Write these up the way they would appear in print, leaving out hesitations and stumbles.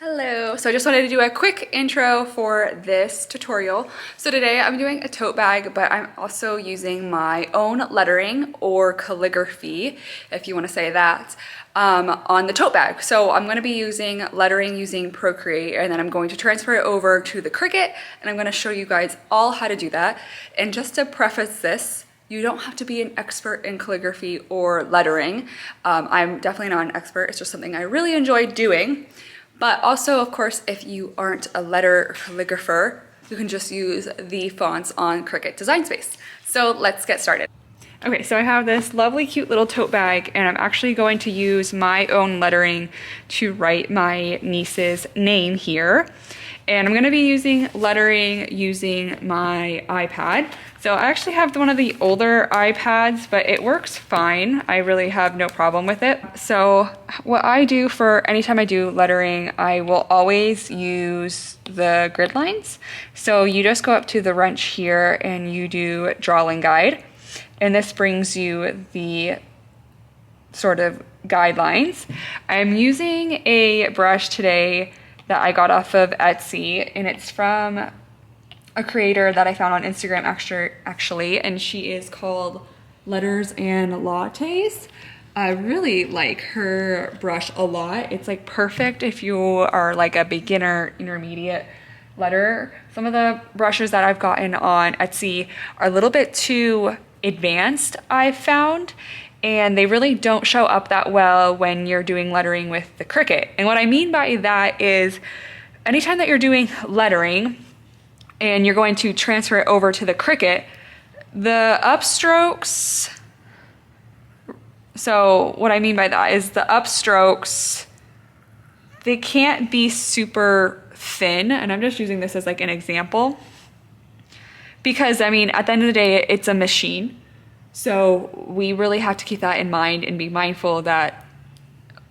Hello, so I just wanted to do a quick intro for this tutorial. So today I'm doing a tote bag, but I'm also using my own lettering or calligraphy, if you want to say that, on the tote bag. So I'm going to be using lettering using Procreate, and then I'm going to transfer it over to the Cricut, and I'm going to show you guys all how to do that. And just to preface this, you don't have to be an expert in calligraphy or lettering. I'm definitely not an expert, it's just something I really enjoy doing. But also, of course, if you aren't a letter calligrapher, you can just use the fonts on Cricut Design Space. So let's get started. Okay, so I have this lovely cute little tote bag, and I'm actually going to use my own lettering to write my niece's name here. And I'm gonna be using lettering using my iPad. So I actually have one of the older iPads, but it works fine. I really have no problem with it. So what I do for anytime I do lettering, I will always use the grid lines. So you just go up to the wrench here and you do drawing guide. And this brings you the sort of guidelines. I'm using a brush today that I got off of Etsy, and it's from a creator that I found on Instagram actually, and she is called LettersandLattes. I really like her brush a lot. It's like perfect if you are like a beginner, intermediate letterer. Some of the brushes that I've gotten on Etsy are a little bit too advanced, I've found, and they really don't show up that well when you're doing lettering with the Cricut. And what I mean by that is anytime that you're doing lettering and you're going to transfer it over to the Cricut, the upstrokes, so what I mean by that is the upstrokes, they can't be super thin, and I'm just using this as like an example, because I mean, at the end of the day, it's a machine. So we really have to keep that in mind and be mindful that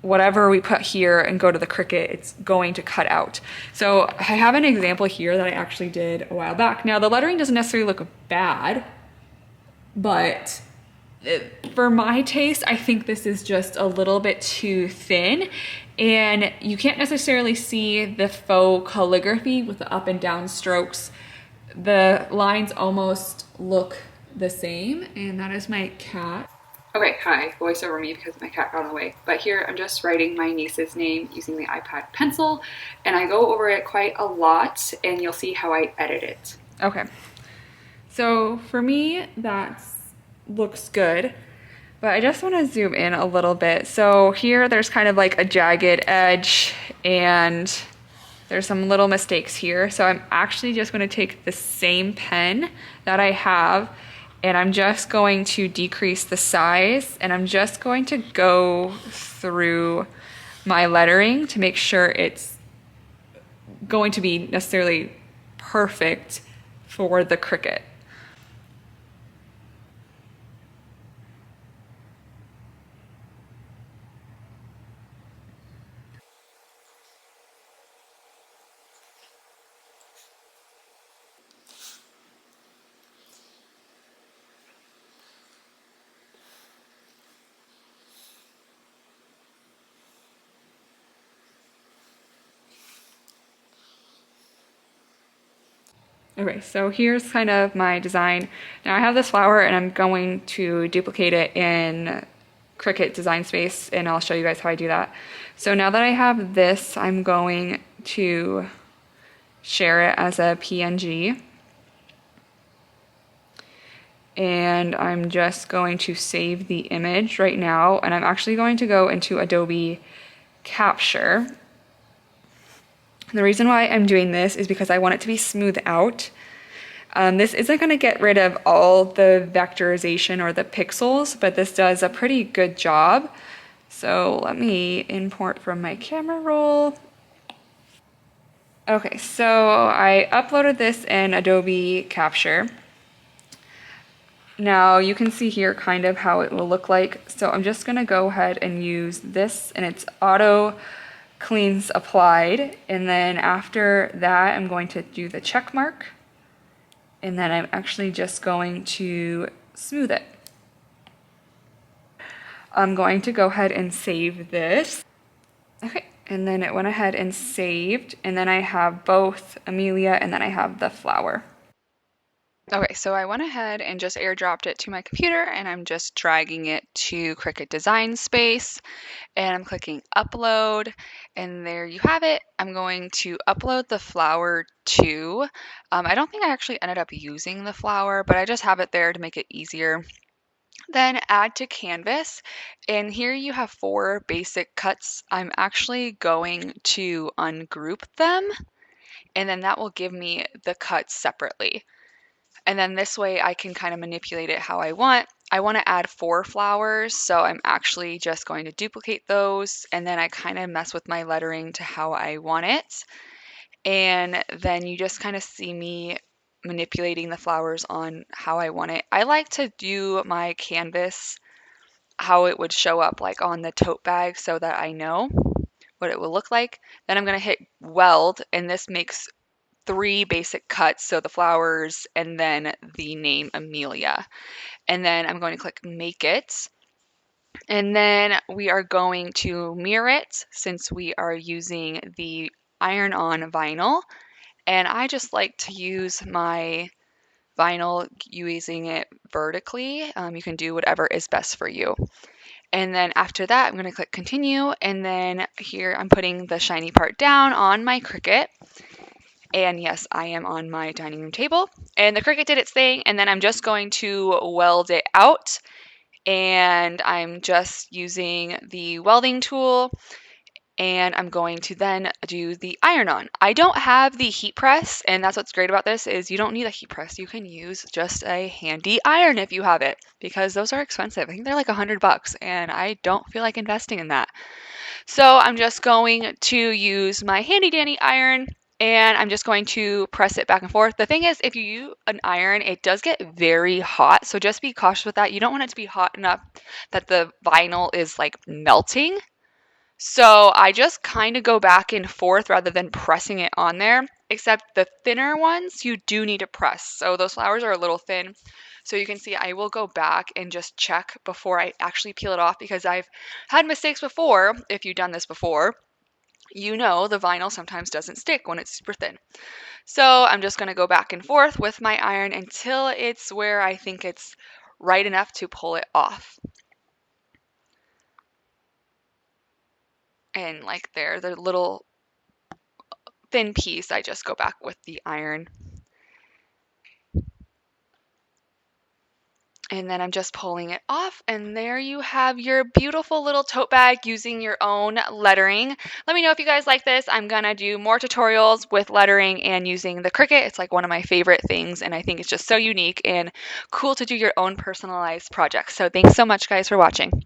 whatever we put here and go to the Cricut, it's going to cut out. So I have an example here that I actually did a while back. Now the lettering doesn't necessarily look bad, but for my taste, I think this is just a little bit too thin, and you can't necessarily see the faux calligraphy with the up and down strokes. The lines almost look the same, and that is my cat. Okay, hi, voice over me because my cat got away. But here I'm just writing my niece's name using the iPad pencil, and I go over it quite a lot, and you'll see how I edit it. Okay, so for me, that looks good, but I just want to zoom in a little bit. So here there's kind of like a jagged edge, and there's some little mistakes here. So I'm actually just going to take the same pen that I have, and I'm just going to decrease the size, and I'm just going to go through my lettering to make sure it's going to be necessarily perfect for the Cricut. Okay, so here's kind of my design. Now I have this flower, and I'm going to duplicate it in Cricut Design Space, and I'll show you guys how I do that. So now that I have this, I'm going to share it as a PNG. And I'm just going to save the image right now, and I'm actually going to go into Adobe Capture. The reason why I'm doing this is because I want it to be smooth out. This isn't going to get rid of all the vectorization or the pixels, but this does a pretty good job. So let me import from my camera roll. Okay, so I uploaded this in Adobe Capture. Now you can see here kind of how it will look like. So I'm just going to go ahead and use this, and it's auto cleans applied, and then after that I'm going to do the check mark, and then I'm actually just going to smooth it. I'm going to go ahead and save this. Okay, And then it went ahead and saved. And then I have both Amelia and then I have the flower. Okay, so I went ahead and just airdropped it to my computer and I'm just dragging it to Cricut Design Space and I'm clicking upload and there you have it. I'm going to upload the flower too. I don't think I actually ended up using the flower, but I just have it there to make it easier. Then add to canvas, and here you have 4 basic cuts. I'm actually going to ungroup them, and then that will give me the cuts separately. And then this way I can kind of manipulate it how I want. I want to add 4 flowers, so I'm actually just going to duplicate those, and then I kind of mess with my lettering to how I want it. And then you just kind of see me manipulating the flowers on how I want it. I like to do my canvas how it would show up like on the tote bag so that I know what it will look like. Then I'm going to hit weld, and this makes 3 basic cuts, so the flowers and then the name Amelia. And then I'm going to click make it. And then we are going to mirror it since we are using the iron-on vinyl. And I just like to use my vinyl using it vertically. You can do whatever is best for you. And then after that, I'm going to click continue. And then here I'm putting the shiny part down on my Cricut. And yes, I am on my dining room table. And the Cricut did its thing. And then I'm just going to weld it out. And I'm just using the welding tool. And I'm going to then do the iron on. I don't have the heat press, and that's what's great about this is you don't need a heat press. You can use just a handy iron if you have it, because those are expensive. I think they're like $100, and I don't feel like investing in that. So I'm just going to use my handy dandy iron, and I'm just going to press it back and forth. The thing is, if you use an iron, it does get very hot, so just be cautious with that. You don't want it to be hot enough that the vinyl is like melting. So I just kind of go back and forth rather than pressing it on there, except the thinner ones you do need to press. So those flowers are a little thin. So you can see I will go back and just check before I actually peel it off because I've had mistakes before. If you've done this before, you know the vinyl sometimes doesn't stick when it's super thin. So I'm just going to go back and forth with my iron until it's where I think it's right enough to pull it off. And like there, the little thin piece, I just go back with the iron. And then I'm just pulling it off, and there you have your beautiful little tote bag using your own lettering. Let me know if you guys like this. I'm gonna do more tutorials with lettering and using the Cricut. It's like one of my favorite things, and I think it's just so unique and cool to do your own personalized projects. So thanks so much, guys, for watching.